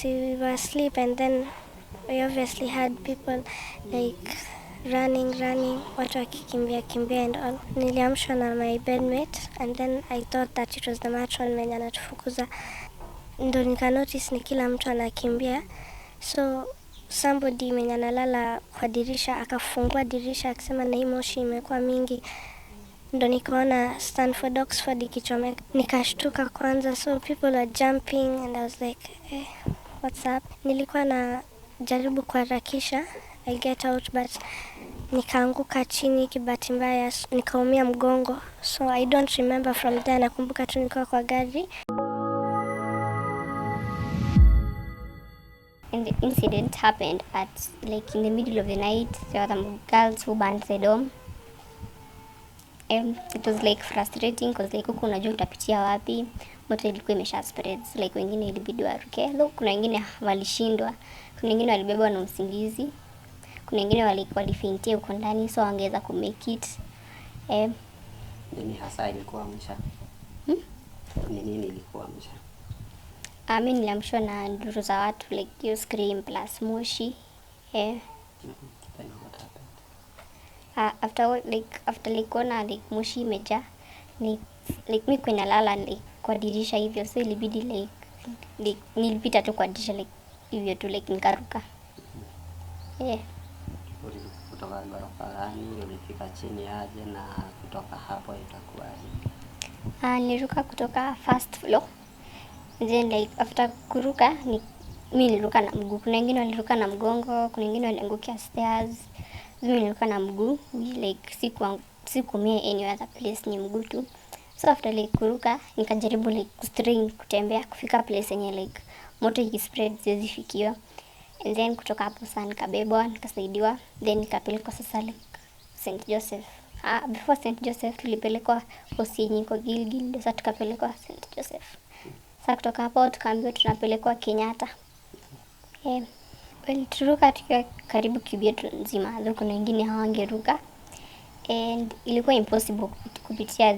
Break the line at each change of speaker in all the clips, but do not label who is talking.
We were asleep and then we obviously had people like running, watu wakikimbia and all. Niliamshwa na my bedmate and then I thought that it was the matron mwenye anatufukuza. Ndo nika notice ni kila mtu anakimbia. So somebody mwenye analala kwa dirisha akafungua dirisha akisema na hii moshi imekuwa mingi. Ndo nikaona Stanford Oxford ikichomeka. Nikashtuka kwanza, so people were jumping and I was like, what's up? Nilikuwa na jaribu kuharakisha, I get out but nikaanguka chini kibahati mbaya, nikaumia mgongo. So I don't remember from there, nakumbuka tu nilikuwa kwa gari.
And the incident happened at like in the middle of the night. There were some girls who burned the dome. It was like frustrating because like huku unajua utapitia wapi, moto ilikuwa imesha spread, so like wengine ilibidi waruke, though kuna wengine walishindwa, kuna wengine walibebwa na usingizi, kuna wengine walifaintia huko ndani, so wangeweza ku make it.
Nini hasa ilikuwa amsha? Nini ilikuwa amsha?
Mimi niliamshwa na nduru za watu, like you scream plus moshi.
Then what happened?
After kuona like moshi imejaa, like mimi kwenye lala like kwa dirisha hivyo, so ilibidi like nilipita tu kwa dirisha like hivyo tu like nikaruka.
Kutoka ghorofa gani ulifika chini aje na kutoka hapo itakuwaje?
Niliruka kutoka first floor. Then like after kuruka mimi niliruka na mguu. Kuna wengine waliruka na mgongo, kuna wengine waliangukia stairs. Mimi niliruka na mguu, like sikumia any other place, ni mguu tu. So after like kuruka nikajaribu like kustrain kutembea kufika place yenye like moto ikispread siwezi fikiwa. And then kutoka hapo sasa nikabebwa, nikasaidiwa, then nikapelekwa sasa like St. Joseph. Before St. Joseph tulipelekwa hospitali kwa Gilgil, ndio sasa tukapelekwa St. Joseph. Sasa kutoka hapo tukaambiwa tunapelekwa Kenyatta. Tuliruka tukiwa karibu kibiatu nzima, though kuna wengine hawangeruka. And ilikuwa impossible kupitia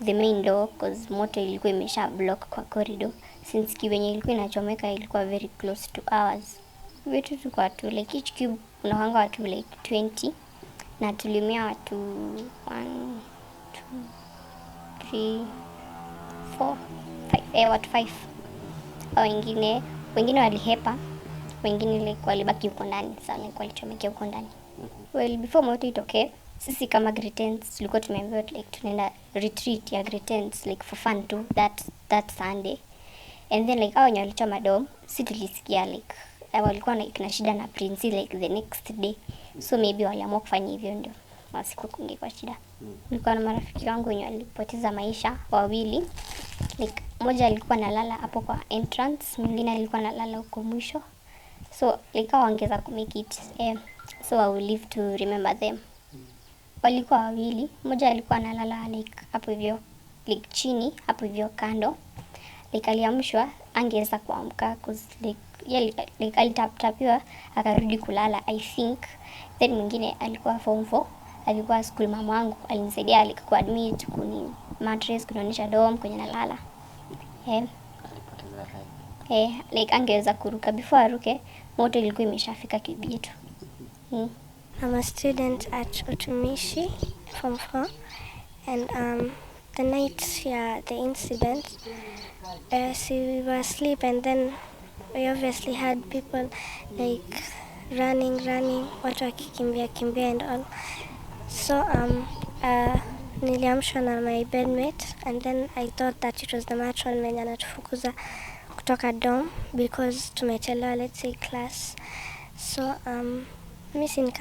the main door because moto ilikuwa imesha block kwa corridor, since kiwenye ilikuwa inachomeka ilikuwa very close to ours. Vitu tulikuwa tu like each cube unahanga watu like 20 na tulimia watu 1 2 3 4 5 watu 5. Wengine walihepa, wengine like walibaki huko ndani, sasa like walichomekea huko ndani. Well, before moto itokee, sisi kama grade 10 tulikuwa tumeambiwa like tunaenda retreat ya grade 10 like for fun too that Sunday. And then like hao wenye walichoma dome, sisi tulisikia like walikuwa na shida na prince like the next day. So maybe waliamua kufanya hivyo ndio siku kungekuwa shida. Nilikuwa na marafiki wangu wenye walipoteza maisha wawili. Like mmoja alikuwa analala hapo kwa entrance, mwingine alikuwa analala huko mwisho. So like wangeweza ku make it. So I will live to remember them. Walikuwa wawili, mmoja alikuwa analala like hapo hivyo like chini hapo hivyo kando. Like aliamshwa angeweza kuamka cause like alitapiwa akarudi kulala I think. Then mwingine alikuwa form 4, alikuwa school mama wangu alinisaidia like ku admit kuni mattress kunionyesha dorm kwenye nalala. Like angeweza kuruka, before aruke moto ilikuwa imeshafika kibitu.
I'm a student at Utumishi form 4 and the night the incident, we were asleep and then we obviously had people like running, watu wakikimbia and all. So niliamshwa na my bedmate and then I thought that it was the matron mwenye anatufukuza kutoka dorm because tumechelewa let's say class. So mimi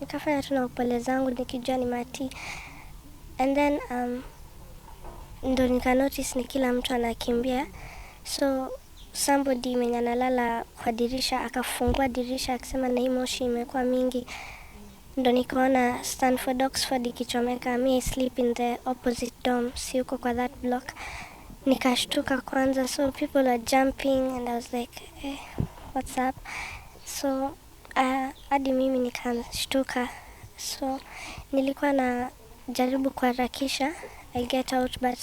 nikafanya tu na upole zangu nikijua ni mati. And then ndo nika notice ni kila mtu anakimbia. So somebody mwenye analala kwa dirisha akafungua dirisha akisema na hii moshi imekuwa mingi. Ndo nikaona Stanford Oxford ikichomeka. Me I sleep in the opposite dorm, si uko kwa that block. Nikashtuka kwanza, so people were jumping and I was like, what's up? So hadi mimi nikashtuka. So nilikuwa na jaribu kuharakisha, I get out but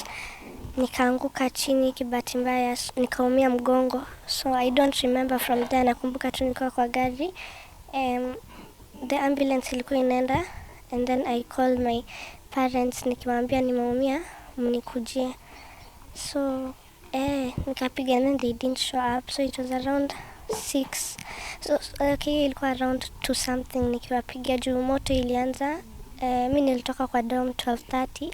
nikaanguka chini kibahati mbaya, nikaumia mgongo. So I don't remember from there. Nakumbuka tu nilikuwa kwa gari. The ambulance ilikuwa inaenda, and then I called my parents nikiwaambia nimeumia, mnikujie. So nikapiga, and then they didn't show up. So it was around 6. So okay, ilikuwa around 2 something nikiwapigia juu moto ilianza. Mimi nilitoka kwa dorm 12:30,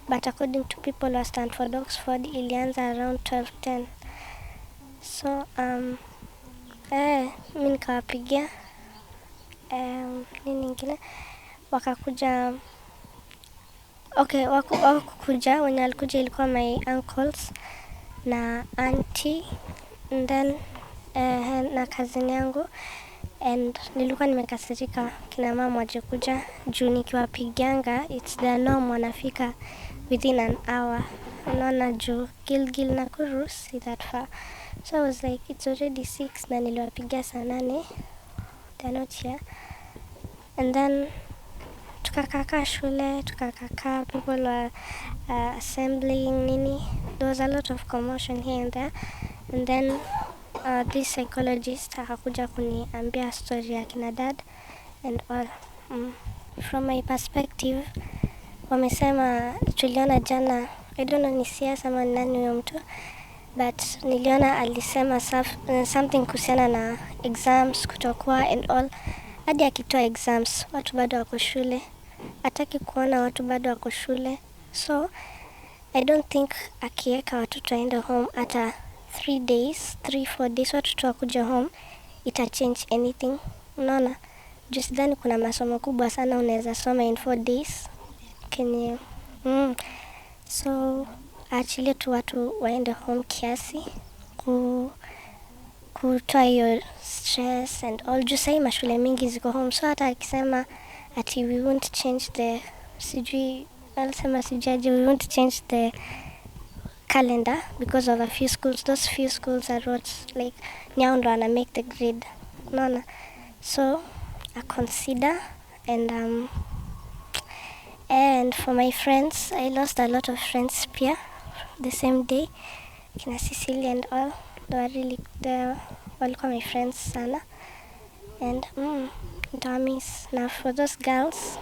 but according to people wa Stanford Oxford ilianza around 12:10. So mimi nikawapigia, nini nyingine, wakakuja. Okay, wakukuja, wenye alikuja ilikuwa my uncles na auntie, and then na cousin yangu, and nilikuwa nimekasirika kina mama waje kuja juu nikiwapigianga it's their norm wanafika within an hour. Unaona juu Gilgil Nakuru si that far. So I was like it's already 6 na niliwapigia saa 8, they're not here. And then tukakaa shule, tukakaa, people were assembling nini. There was a lot of commotion here and there. And then this psychologist akakuja kuniambia story ya kina dad and all. From my perspective, wamesema tuliona jana, I don't know ni siasa ama nani huyo mtu, but niliona alisema something kuhusiana na exams kutokuwa and all. Hadi akitoa exams, watu bado wako shule. Hataki kuona watu bado wako shule. So I don't think akiweka watoto waende home hata 3 days, 3-4 days, watoto wakuja home, ita change anything. Unaona? Just then kuna masomo kubwa sana unaweza soma in 4 days. Can you? So actually tu watu waende home kiasi, kutoa hiyo stress and all. Juu sahii mashule mingi ziko home. So hata akisema ati we won't change the we won't change the calendar because of a few schools. Those few schools are what like now ndo wana make the grade. Unaona? So I consider, and for my friends, I lost a lot of friends pia the same day. Kina Cecilia and all, they walikuwa my friends sana. And nitawamiss. Now for those girls,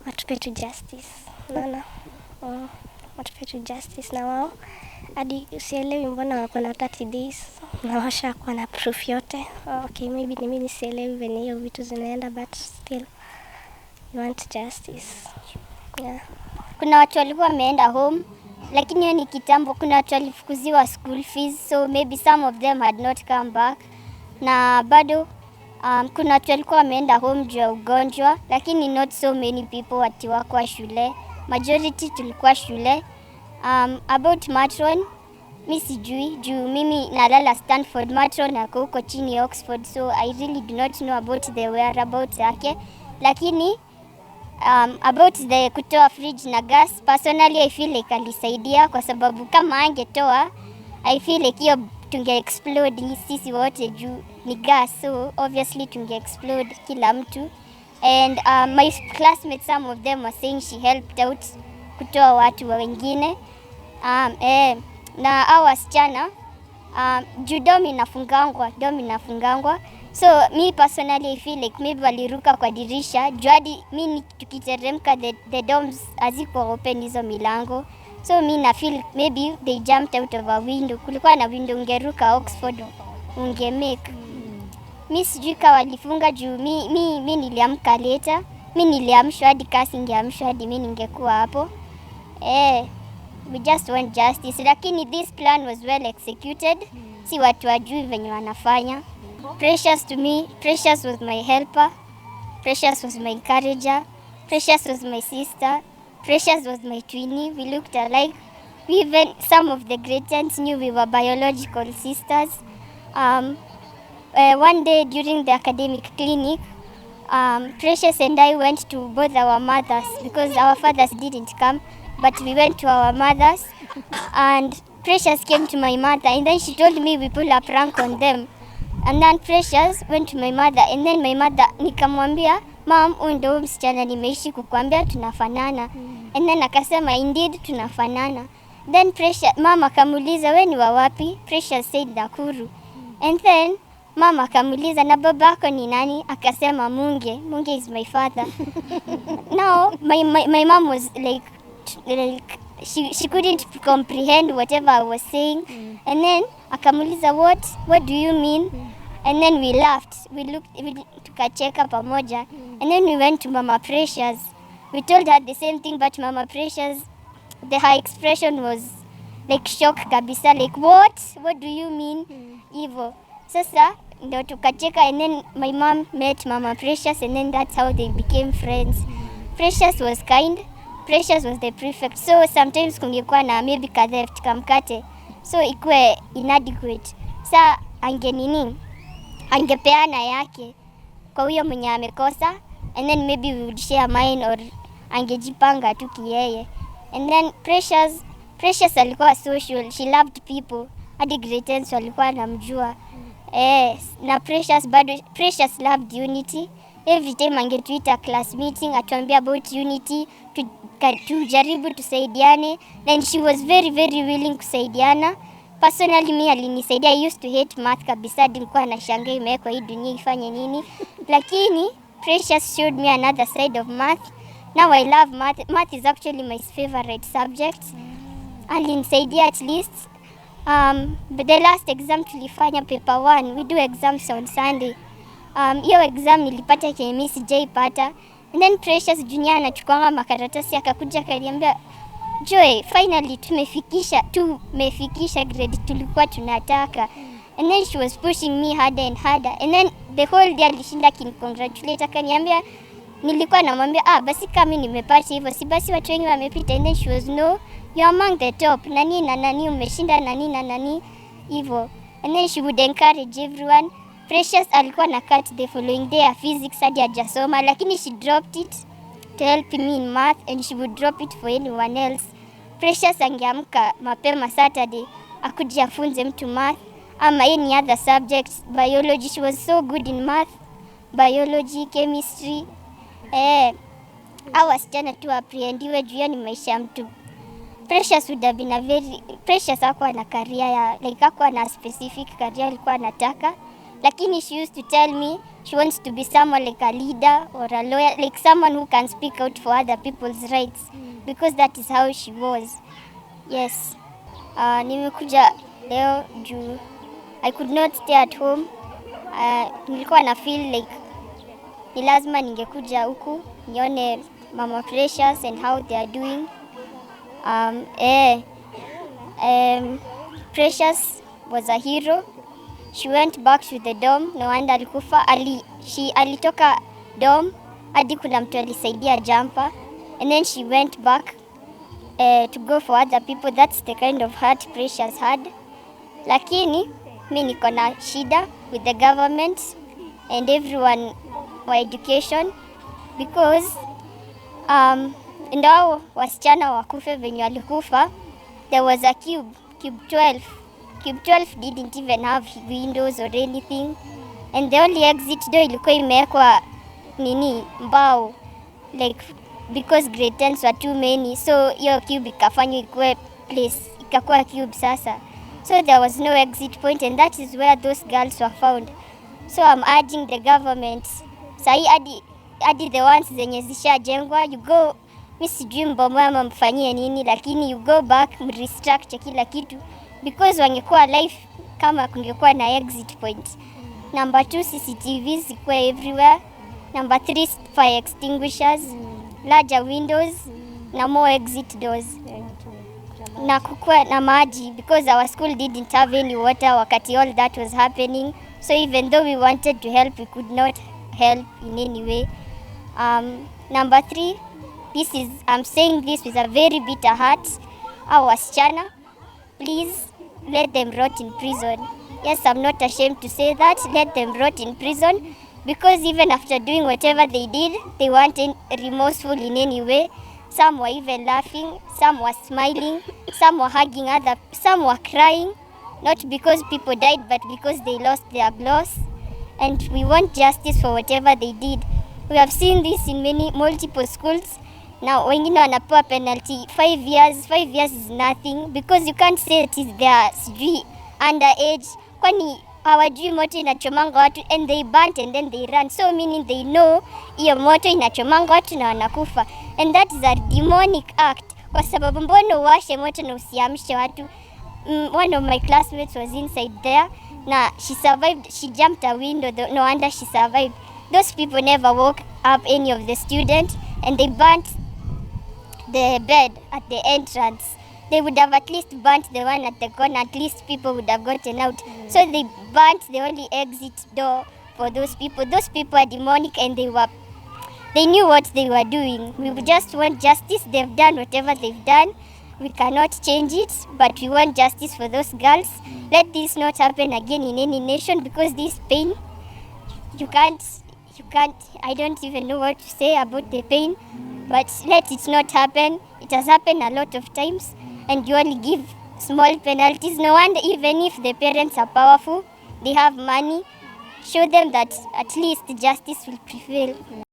watupe tu justice. Unaona? Watupe tu justice na wao. Hadi usielewi mbona wako na 30 days na washakuwa na proof yote. Okay, maybe ni mimi sielewi venye hiyo vitu zinaenda, but still you want justice. Yeah.
Kuna watu walikuwa wameenda home, lakini hiyo ni kitambo. Kuna watu walifukuziwa school fees, so maybe some of them had not come back. Na bado kuna watu walikuwa wameenda home juu ya ugonjwa, lakini not so many people wati wako shule. Majority tulikuwa shule. About matron, mi sijui juu mimi nalala Stanford, matron ako huko chini Oxford, so I really do not know about the whereabouts yake. Lakini about the kutoa fridge na gas, personally I feel like alisaidia, kwa sababu kama angetoa I feel like hiyo tunge explode sisi wote juu ni gas, so obviously tunge explode kila mtu. And my classmates, some of them were saying she helped out kutoa watu wa wengine. Na hao wasichana juu dom inafungangwa. So me personally I feel like maybe waliruka kwa dirisha juu hadi mimi tukiteremka the doms haziko open hizo milango. So me na feel maybe they jumped out of a window. Kulikuwa na window, ungeruka Oxford ungemake. Mi sijui kama walifunga juu mi niliamka later. Mi niliamshwa hadi kasi ingeamshwa hadi mi ningekuwa hapo. We just want justice. Lakini this plan was well executed. Si watu wajui venye wanafanya. Precious to me, Precious was my helper. Precious was my encourager. Precious was my sister. Precious was my twinnie. We looked alike. We even, some of the great-aunts knew we were biological sisters. One day during the academic clinic, Precious and I went to both our mothers because our fathers didn't come, but we went to our mothers. And Precious came to my mother, and then she told me we pull a prank on them. And then Precious went to my mother, and then my mother nikamwambia, "Mom, huyu ndio msichana nimeishi kukuambia tunafanana." And then akasema indeed tunafanana. Then mama akamuuliza, we ni wa wapi? Precious said Nakuru. And then mama akamuuliza, na babako ni nani? Akasema Munge. Munge is my father. Now my mom was like she couldn't comprehend whatever I was saying. And then akamuuliza, what do you mean? And then we laughed. We tukacheka pamoja. And then we went to Mama Precious. We told her the same thing, but Mama Precious, her expression was like shock kabisa, like what do you mean hivyo? Sasa ndio tukacheka, and then my mom met Mama Precious, and then that's how they became friends. Precious was kind. Precious was the prefect, so sometimes kungekuwa na maybe theft kamkate, so ikwe inadequate, sa angepeana yake kwa huyo mwenye amekosa, and then maybe we would share mine, or angejipanga tu kiyeye. And then Precious alikuwa social, she loved people, hadi grade 10 walikuwa namjua. Na Precious loved unity. Every time angetuita class meeting atuambia about unity, tujaribu tusaidiane, and she was very very willing kusaidiana. Personally mimi alinisaidia. I used to hate math kabisa, nilikuwa nashangaa imewekwa hii dunia ifanye nini, lakini Precious showed me another side of math. Now I love math. Math is actually my favorite subject. Alinisaidia at least. But the last exam tulifanya paper 1, we do exams on Sunday. Hiyo exam nilipata KME sijaipata. And then Precious Junior anachukuanga makaratasi akakuja akaniambia, Joy, finally tumefikisha grade tulikuwa tunataka. And then she was pushing me harder and harder. And then the whole day alishinda congratulate, akaniambia, nilikuwa namwambia basi kama mimi nimepata hivyo, si basi watu wengi wamepita. And then she was, no, you are among the top, nani na nani umeshinda, nani na nani hivyo. And then she would encourage everyone. Precious alikuwa na cut the following day ya physics hadi hajasoma, lakini she dropped it to help me in math, and she would drop it for anyone else. Precious angeamka mapema Saturday akuje afunze mtu math ama any other subjects. Biology, she was so good in math, biology, chemistry. Wasichana tu apprehendiwe juu ni maisha ya mtu. Precious would have been Precious hakuwa na career hakuwa na specific career alikuwa anataka, lakini she used to tell me she wants to be someone like a leader or a lawyer, like someone who can speak out for other people's rights, because that is how she was. Yes. Nimekuja leo juu I could not stay at home. Nilikuwa na feel like ni lazima ningekuja huku nione Mama Precious and how they are doing. Precious was a hero. She went back to the dorm. No wonder alikufa. Alitoka dorm hadi kuna mtu alisaidia jumper, and then she went back to go for other people. That's the kind of heart Precious had. Lakini mimi niko na shida with the government and everyone wa education, because ndao wasichana wakufe venye walikufa. There was a cube 12. Cube 12 didn't even have windows or anything, and the only exit door ilikuwa imewekwa mbao, like because grade 10s were too many, so hiyo cube ikafanywa ikuwe place, ikakuwa cube sasa. So there was no exit point, and that is where those girls were found. So I'm urging the government, sahi hadi the ones zenye zishajengwa, you go, mimi sijui mbomo ama mfanyie nini, lakini you go back, restructure kila kitu, because wangekuwa life kama kungekuwa na exit point. Number 2, CCTVs zikuwe everywhere. Number 3, fire extinguishers, larger windows, na more exit doors. Na kukuwa na maji, because our school didn't have any water wakati all that was happening. So even though we wanted to help, we could not help in any way. Number 3, I'm saying this with a very bitter heart. Our wasichana, please let them rot in prison. Yes, I'm not ashamed to say that. Let them rot in prison, because even after doing whatever they did, they weren't remorseful in any way. Some were even laughing, some were smiling, some were hugging some were crying, not because people died, but because they lost their loss. And we want justice for whatever they did. We have seen this in multiple schools. Now wengine wanapewa penalty 5 years. 5 years is nothing because you can't say it is their sijui underage, kwani hawajui moto inachomanga watu and they burnt and then they run, so meaning they know hiyo moto inachomanga watu na wanakufa, and that is a demonic act. Kwa sababu mbona uwashe moto na usiamshe watu? One of my classmates was inside there na she survived. She jumped a window, no wonder she survived. Those people never woke up any of the students and they burnt the bed at the entrance. They would have at least burnt the one at the corner, at least people would have gotten out. So they burnt the only exit door for those people. Those people are demonic and they knew what they were doing. We just want justice. They've done whatever they've done. We cannot change it, but we want justice for those girls. Let this not happen again in any nation, because this pain, you can't, I don't even know what to say about the pain, but let it not happen. It has happened a lot of times, and you only give small penalties. No wonder, even if the parents are powerful, they have money, show them that at least justice will prevail.